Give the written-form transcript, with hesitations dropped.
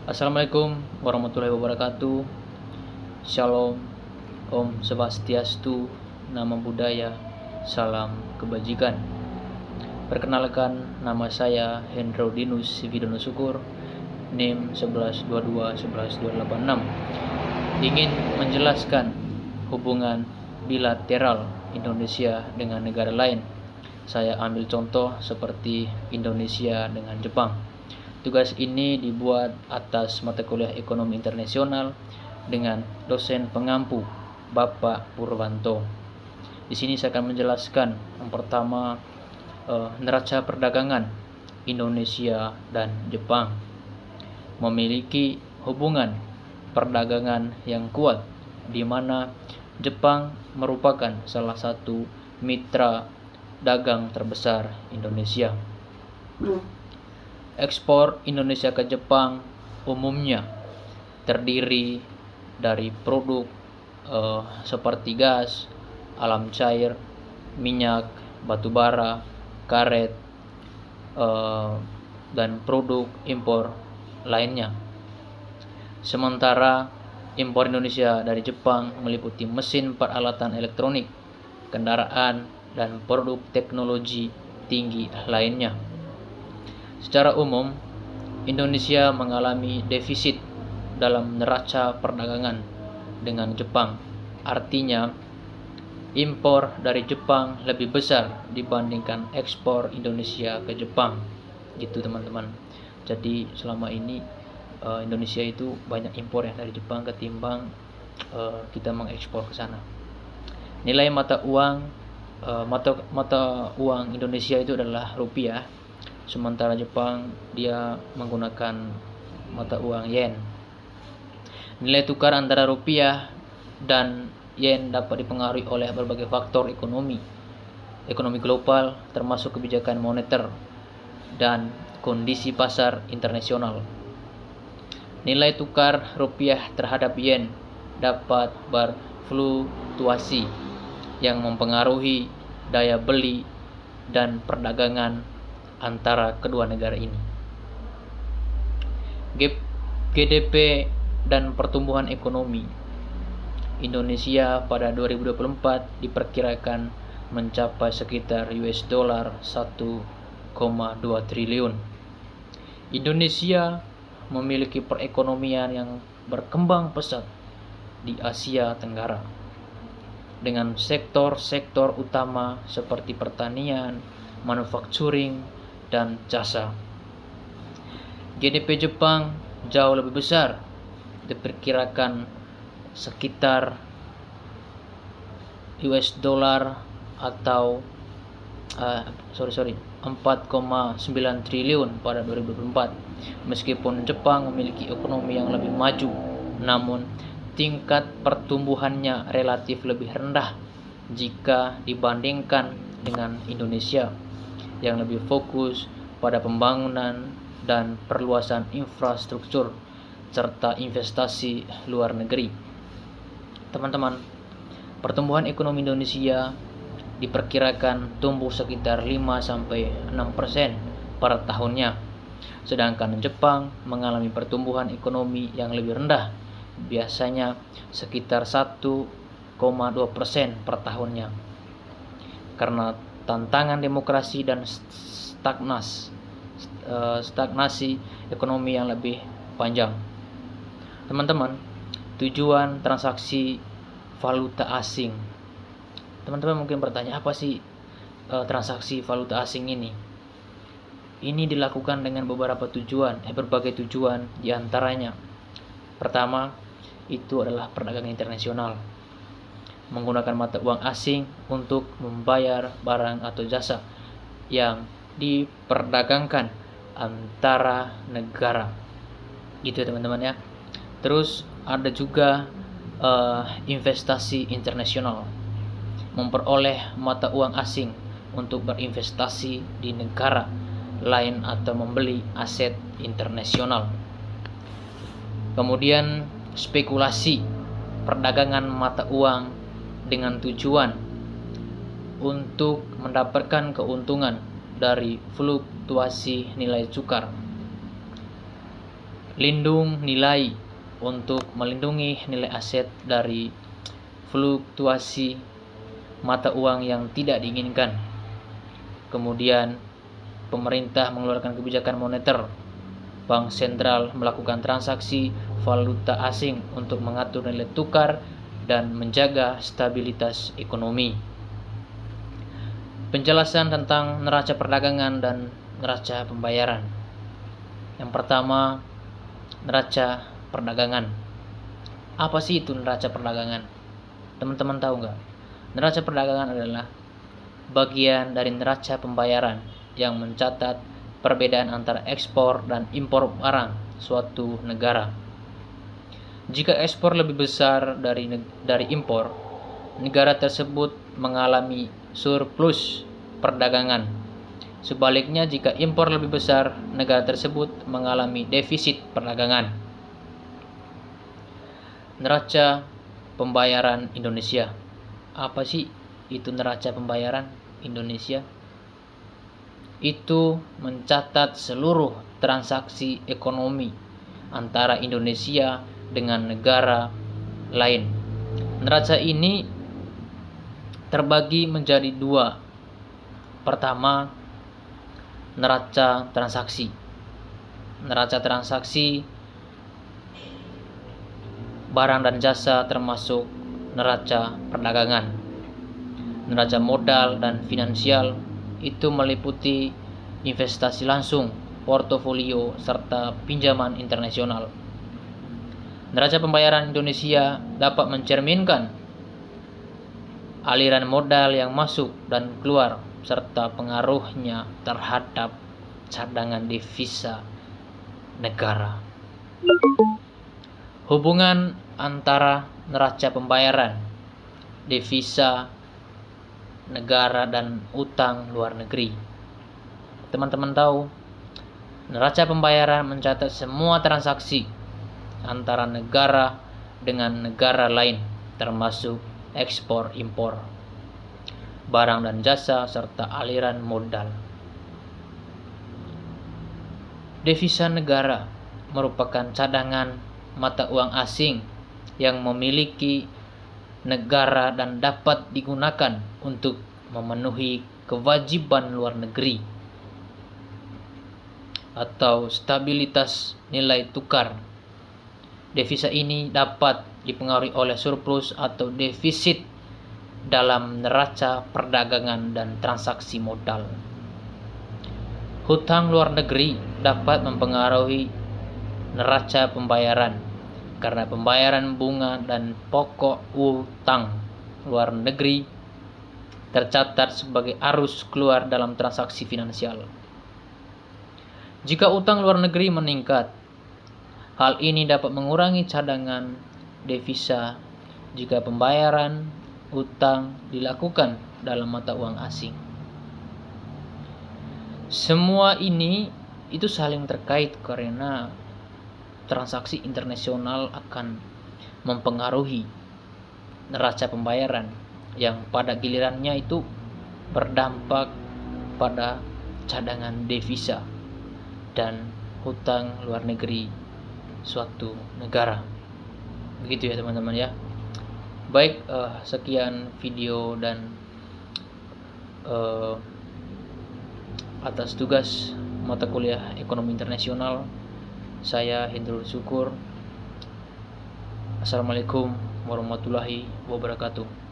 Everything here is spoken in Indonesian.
Assalamualaikum warahmatullahi wabarakatuh. Shalom, Om Swastiastu, Namo Buddhaya, Salam Kebajikan. Perkenalkan, nama saya Hendro Dinus Widono Syukur, NIM 1122-11286. Ingin menjelaskan hubungan bilateral Indonesia dengan negara lain. Saya ambil contoh seperti Indonesia dengan Jepang. Tugas ini dibuat atas mata kuliah Ekonomi Internasional dengan dosen pengampu Bapak Purwanto. Di sini saya akan menjelaskan yang pertama neraca perdagangan Indonesia dan Jepang memiliki hubungan perdagangan yang kuat, di mana Jepang merupakan salah satu mitra dagang terbesar Indonesia. Ekspor Indonesia ke Jepang umumnya terdiri dari produk seperti gas, alam cair, minyak, batu bara, karet, dan produk impor lainnya. Sementara impor Indonesia dari Jepang meliputi mesin peralatan elektronik, kendaraan, dan produk teknologi tinggi lainnya. Secara umum, Indonesia mengalami defisit dalam neraca perdagangan dengan Jepang. Artinya, impor dari Jepang lebih besar dibandingkan ekspor Indonesia ke Jepang. Gitu teman-teman. Jadi selama ini Indonesia itu banyak impor ya dari Jepang ketimbang kita mengekspor ke sana. Nilai mata uang Indonesia itu adalah rupiah. Sementara Jepang dia menggunakan mata uang yen. Nilai tukar antara rupiah dan yen dapat dipengaruhi oleh berbagai faktor ekonomi global, termasuk kebijakan moneter dan kondisi pasar internasional. Nilai tukar rupiah terhadap yen dapat berfluktuasi yang mempengaruhi daya beli dan perdagangan antara kedua negara ini. GDP dan pertumbuhan ekonomi Indonesia pada 2024 diperkirakan mencapai sekitar US$ 1,2 triliun. Indonesia memiliki perekonomian yang berkembang pesat di Asia Tenggara dengan sektor-sektor utama seperti pertanian, manufacturing, dan jasa. GDP Jepang jauh lebih besar, diperkirakan sekitar US$ atau 4,9 triliun pada 2024. Meskipun Jepang memiliki ekonomi yang lebih maju, namun tingkat pertumbuhannya relatif lebih rendah jika dibandingkan dengan Indonesia yang lebih fokus pada pembangunan dan perluasan infrastruktur serta investasi luar negeri. Teman-teman, pertumbuhan ekonomi Indonesia diperkirakan tumbuh sekitar 5-6% per tahunnya, sedangkan Jepang mengalami pertumbuhan ekonomi yang lebih rendah, biasanya sekitar 1,2% per tahunnya, karena tantangan demokrasi dan stagnasi ekonomi yang lebih panjang. Teman-teman, tujuan transaksi valuta asing. Teman-teman mungkin bertanya, apa sih transaksi valuta asing ini? Ini dilakukan dengan berbagai tujuan, diantaranya pertama itu adalah perdagangan internasional, menggunakan mata uang asing untuk membayar barang atau jasa yang diperdagangkan antara negara. Gitu teman-teman ya. Terus ada juga investasi internasional, memperoleh mata uang asing untuk berinvestasi di negara lain atau membeli aset internasional. Kemudian spekulasi perdagangan mata uang dengan tujuan untuk mendapatkan keuntungan dari fluktuasi nilai tukar. lindung nilai untuk melindungi nilai aset dari fluktuasi mata uang yang tidak diinginkan. Kemudian pemerintah mengeluarkan kebijakan moneter. Bank sentral melakukan transaksi valuta asing untuk mengatur nilai tukar dan menjaga stabilitas ekonomi. Penjelasan tentang neraca perdagangan dan neraca pembayaran. Yang pertama, neraca perdagangan. Apa sih itu neraca perdagangan? Teman-teman tahu nggak? Neraca perdagangan adalah bagian dari neraca pembayaran yang mencatat perbedaan antara ekspor dan impor barang suatu negara. Jika ekspor lebih besar dari impor, negara tersebut mengalami surplus perdagangan. Sebaliknya, jika impor lebih besar, negara tersebut mengalami defisit perdagangan. Neraca pembayaran Indonesia. Apa sih itu neraca pembayaran Indonesia? Itu mencatat seluruh transaksi ekonomi antara Indonesia dengan negara lain. Neraca ini terbagi menjadi dua. Pertama, neraca transaksi. Neraca transaksi barang dan jasa termasuk neraca perdagangan. Neraca modal dan finansial itu meliputi investasi langsung, portofolio, serta pinjaman internasional. Neraca pembayaran Indonesia dapat mencerminkan aliran modal yang masuk dan keluar serta pengaruhnya terhadap cadangan devisa negara. Hubungan antara neraca pembayaran, devisa negara, dan utang luar negeri. Teman-teman tahu, neraca pembayaran mencatat semua transaksi antara negara dengan negara lain, termasuk ekspor impor barang dan jasa serta aliran modal. Devisa negara merupakan cadangan mata uang asing yang memiliki negara dan dapat digunakan untuk memenuhi kewajiban luar negeri atau stabilitas nilai tukar. Devisa ini dapat dipengaruhi oleh surplus atau defisit dalam neraca perdagangan dan transaksi modal. Hutang luar negeri dapat mempengaruhi neraca pembayaran karena pembayaran bunga dan pokok utang luar negeri tercatat sebagai arus keluar dalam transaksi finansial. Jika utang luar negeri meningkat, hal ini dapat mengurangi cadangan devisa jika pembayaran utang dilakukan dalam mata uang asing. Semua ini itu saling terkait karena transaksi internasional akan mempengaruhi neraca pembayaran yang pada gilirannya itu berdampak pada cadangan devisa dan hutang luar negeri suatu negara. Begitu ya teman-teman ya. Baik, sekian video dan atas tugas mata kuliah Ekonomi Internasional, saya Hendrul Syukur. Assalamualaikum warahmatullahi wabarakatuh.